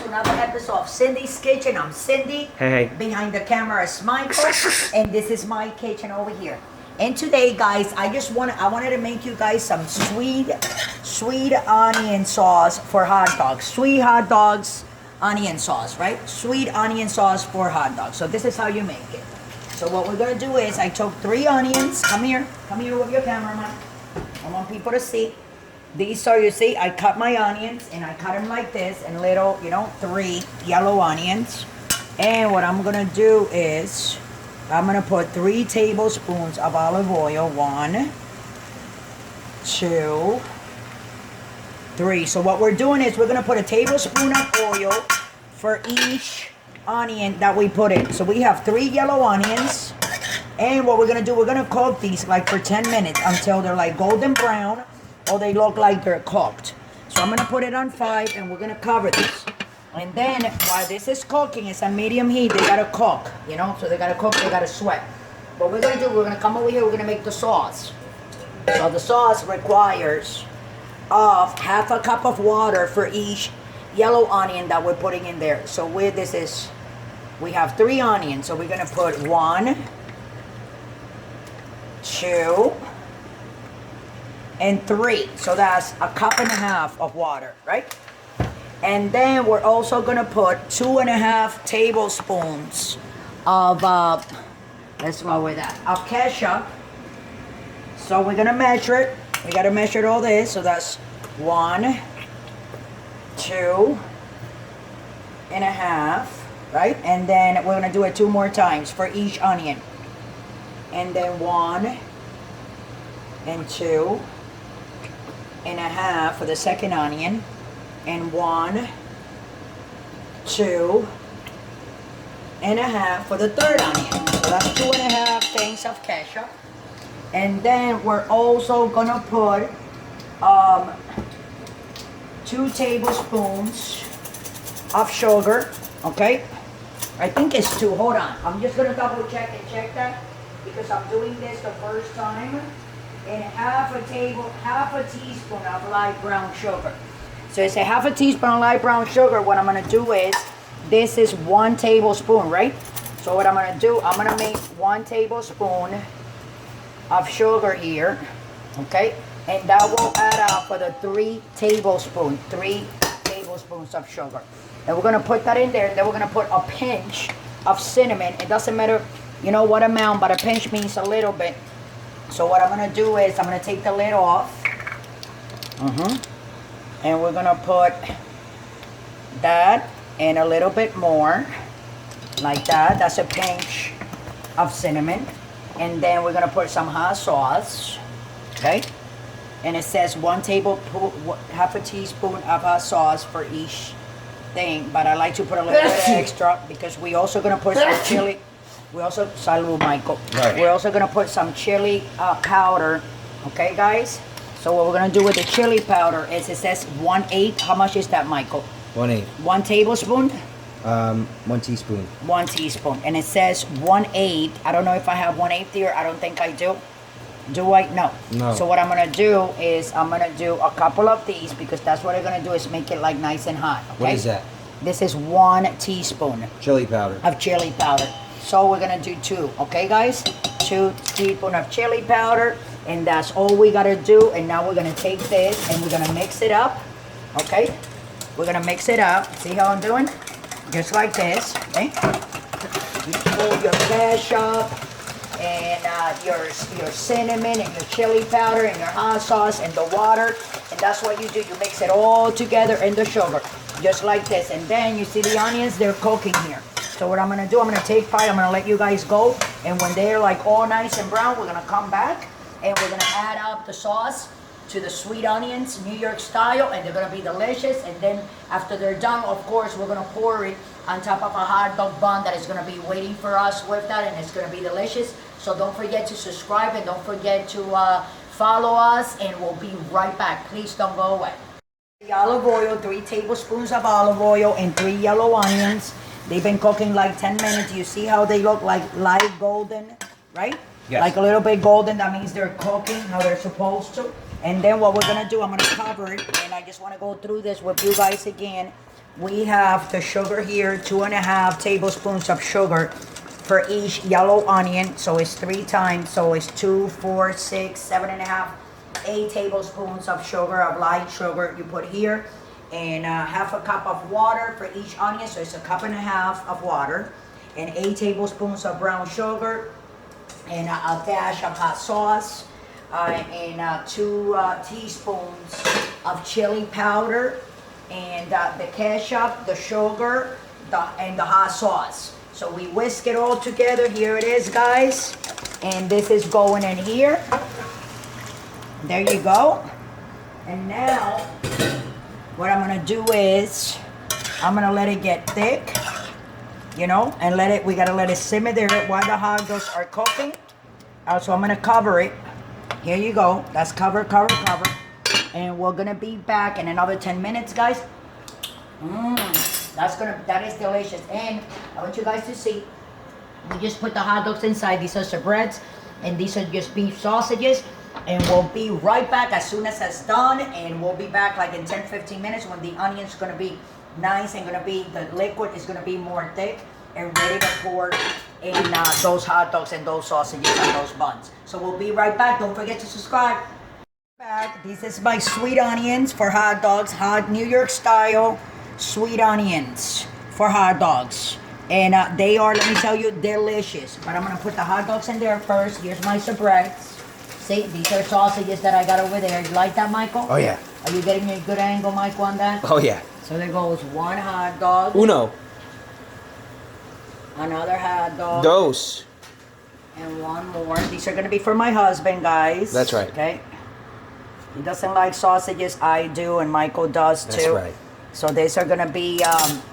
to another episode of Cindy's Kitchen. I'm Cindy. Hey. Behind the camera is Michael, and this is my kitchen over here. And today, guys, I wanted to make you guys some sweet onion sauce for hot dogs. Sweet hot dogs, onion sauce, right? Sweet onion sauce for hot dogs. So this is how you make it. So what we're gonna do is I took 3 onions. Come here with your camera, Mike. I want people to see. These are, you see, I cut my onions and I cut them like this in little, 3 yellow onions. And what I'm gonna do is, I'm gonna put 3 tablespoons of olive oil. 1, 2, 3. So what we're doing is we're gonna put a tablespoon of oil for each onion that we put in. So we have 3 yellow onions. And what we're gonna do, we're gonna cook these like for 10 minutes until they're like golden brown or they look like they're cooked. So I'm gonna put it on 5 and we're gonna cover this. And then while this is cooking, it's a medium heat, they gotta cook, so they gotta cook, they gotta sweat. What we're gonna do, we're gonna come over here, we're gonna make the sauce. So the sauce requires of half a cup of water for each yellow onion that we're putting in there. So we have 3 onions, so we're gonna put 1, 2, and 3. So that's a cup and a half of water, right? And then we're also gonna put 2.5 tablespoons of let's go with that, of ketchup. So we're gonna measure it. We gotta measure all this. So that's 1, 2.5, right? And then we're gonna do it 2 more times for each onion. And then 1 and 2.5 for the second onion, and 1, 2.5 for the third onion. So that's 2.5 things of ketchup. And then we're also gonna put 2 tablespoons of sugar. Okay, I think it's 2. Hold on, I'm just gonna double check and check that because I'm doing this the first time. And half a teaspoon of light brown sugar. So it's a half a teaspoon of light brown sugar. What I'm gonna do is, this is 1 tablespoon, right? So what I'm gonna do, I'm gonna make 1 tablespoon of sugar here, okay? And that will add up for the 3 tablespoons of sugar. And we're gonna put that in there, and then we're gonna put a pinch of cinnamon. It doesn't matter, what amount, but a pinch means a little bit. So what I'm gonna do is I'm gonna take the lid off. And we're gonna put that and a little bit more, like that. That's a pinch of cinnamon. And then we're gonna put some hot sauce, okay? And it says half a teaspoon of hot sauce for each thing. But I like to put a little bit extra because we also gonna put some chili. Salud, Michael. Right. We're also gonna put some chili powder, okay, guys? So what we're gonna do with the chili powder is, it says 1/8. How much is that, Michael? 1/8. 1 tablespoon? 1 teaspoon. 1 teaspoon. And it says 1/8. I don't know if I have 1/8 here. I don't think I do. Do I? No. So what I'm gonna do is I'm gonna do a couple of these because that's what I'm gonna do is make it like nice and hot, okay? What is that? This is 1 teaspoon. Chili powder. Of chili powder. So we're gonna do 2, okay, guys? 2 teaspoons of chili powder, and that's all we gotta do. And now we're gonna take this and we're gonna mix it up, okay? We're gonna mix it up. See how I'm doing? Just like this, okay? You pull your ketchup and your cinnamon and your chili powder and your hot sauce and the water, and that's what you do. You mix it all together in the sugar, just like this. And then you see the onions, they're cooking here. So what I'm gonna do, I'm gonna take 5, I'm gonna let you guys go, and when they're like all nice and brown, we're gonna come back and we're gonna add up the sauce to the sweet onions, New York style, and they're gonna be delicious. And then after they're done, of course, we're gonna pour it on top of a hot dog bun that is gonna be waiting for us with that, and it's gonna be delicious. So don't forget to subscribe and don't forget to follow us, and we'll be right back. Please don't go away. The olive oil, 3 tablespoons of olive oil and 3 yellow onions. They've been cooking like 10 minutes. You see how they look like light golden, right? Yes. Like a little bit golden. That means they're cooking how they're supposed to. And then what we're gonna do, I'm gonna cover it, and I just wanna go through this with you guys again. we have the sugar here, 2.5 tablespoons of sugar for each yellow onion. So it's 3 times. So it's 2, 4, 6, 7.5, 8 tablespoons of sugar, of light sugar you put here. And half a cup of water for each onion. So it's 1.5 cups of water. And 8 tablespoons of brown sugar. And a dash of hot sauce. And 2 teaspoons of chili powder. And the ketchup, the sugar, and the hot sauce. So we whisk it all together. Here it is, guys. And this is going in here. There you go. And now, what I'm gonna do is, I'm gonna let it get thick, you know, and we gotta let it simmer there while the hot dogs are cooking. So I'm gonna cover it. Here you go. That's cover. And we're gonna be back in another 10 minutes, guys. That is delicious. And I want you guys to see, we just put the hot dogs inside. These are Sabrett, and these are just beef sausages. And we'll be right back as soon as it's done. And we'll be back like in 10-15 minutes when the onion's gonna be nice and the liquid is gonna be more thick and ready to pour in those hot dogs and those sausages and those buns. So we'll be right back. Don't forget to subscribe. This is my sweet onions for hot dogs, hot New York style sweet onions for hot dogs. And they are, let me tell you, delicious. But I'm gonna put the hot dogs in there first. Here's my Sabretts. See, these are sausages that I got over there. You like that, Michael? Oh yeah. Are you getting a good angle, Michael, on that? Oh yeah. So there goes one hot dog. Uno. Another hot dog. Dos. And one more. These are gonna be for my husband, guys. That's right. Okay. He doesn't like sausages. I do, and Michael does too. That's right. So these are gonna be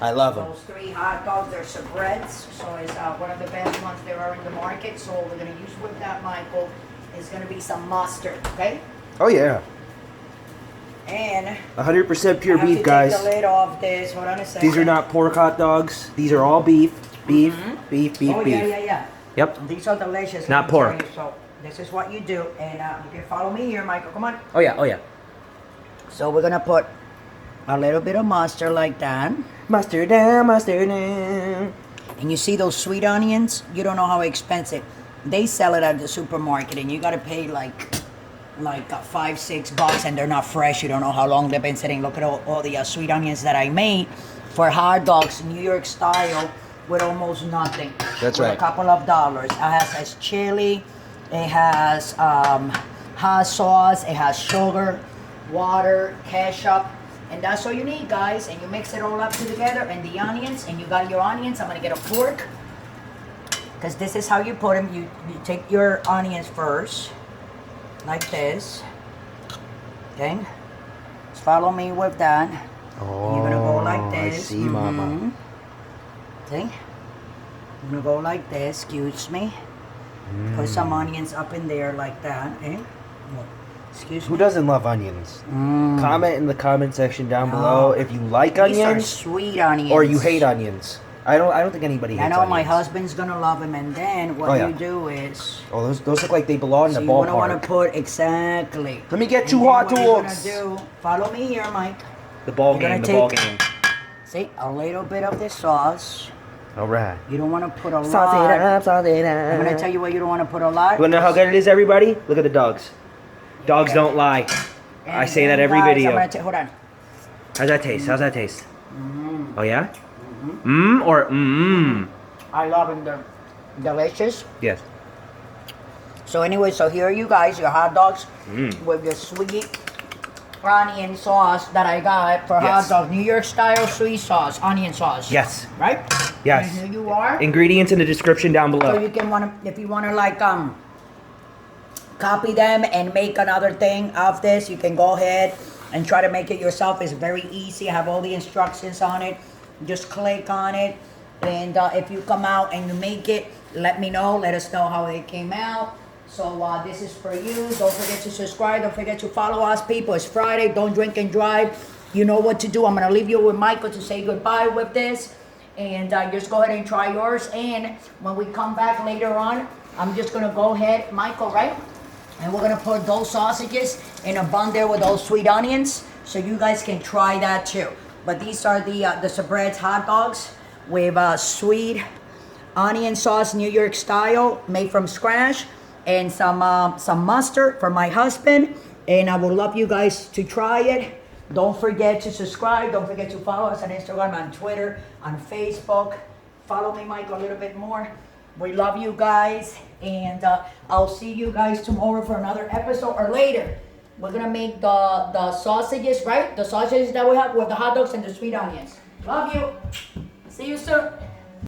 I love them. those 3 hot dogs. They're Sabretts, so it's one of the best ones there are in the market. So we're gonna use with that, Michael, is gonna be some mustard, okay? Oh yeah. And 100% pure I have beef, to guys. take the lid off this. Hold on a second. These are not pork hot dogs. These are all beef. Beef. Beef. Oh yeah. Yep. These are delicious. Not let me pork. tell you. So this is what you do, and you can follow me here, Michael. Come on. Oh yeah. So we're gonna put a little bit of mustard like that. Mustard down, mustard down. And you see those sweet onions? You don't know how expensive. They sell it at the supermarket, and you gotta pay like $5-6, and they're not fresh. You don't know how long they've been sitting. Look at all the sweet onions that I made for hot dogs, New York style, with almost nothing. That's with right. A couple of dollars. It has chili. It has hot sauce. It has sugar, water, ketchup. And that's all you need, guys. And you mix it all up together. And the onions, and you got your onions. I'm gonna get a fork, because this is how you put them. You take your onions first, like this. Okay? Just follow me with that. Oh, You're gonna go like this. I see, Mama. Okay? I'm gonna go like this. Excuse me. Put some onions up in there like that. Okay? Excuse Who me. doesn't love onions? Comment in the comment section down below if you like These are onions sweet onions. or you hate onions. I don't think anybody hates I know onions. my husband's gonna love them, and then what you do is, Oh, those look like they belong in so the you wanna ballpark. put exactly. Let me get And 2 then hot what you're dogs. gonna do? Follow me here, Mike. The ball You're game. gonna The ball take- game. See, a little bit of this sauce. All right. You don't want to put a Sauce it lot. up, sauce it up. I'm gonna tell you what you don't want to put a lot. You wanna know how good it is, everybody? Look at the dogs. Dogs don't lie. And I say that then, every guys, video. I'm gonna hold on. How's that taste? How's that taste? Oh yeah? Or I love them. They're delicious. Yes. So anyway, so here are you guys, your hot dogs with your sweet onion sauce that I got for hot Yes. dogs. New York style sweet sauce, onion sauce. Yes. Right? Yes. And here you are. Ingredients in the description down So below. you can if you wanna like copy them and make another thing of this, you can go ahead and try to make it yourself. It's very easy. I have all the instructions on it. Just click on it, and if you come out and you make it, let me know. Let us know how it came out. So this is for you. Don't forget to subscribe. Don't forget to follow us, people. It's Friday. Don't drink and drive. You know what to do. I'm gonna leave you with Michael to say goodbye with this, and just go ahead and try yours. And when we come back later on, I'm just gonna go ahead, Michael, right? And we're gonna put those sausages in a bun there with those sweet onions, so you guys can try that too. But these are the Sabrett's hot dogs with sweet onion sauce, New York style, made from scratch, and some mustard for my husband. And I would love you guys to try it. Don't forget to subscribe. Don't forget to follow us on Instagram, on Twitter, on Facebook. Follow me, Mike, a little bit more. We love you guys, and I'll see you guys tomorrow for another episode or later. We're gonna make the sausages, right? The sausages that we have with the hot dogs and the sweet onions. Love you. See you soon.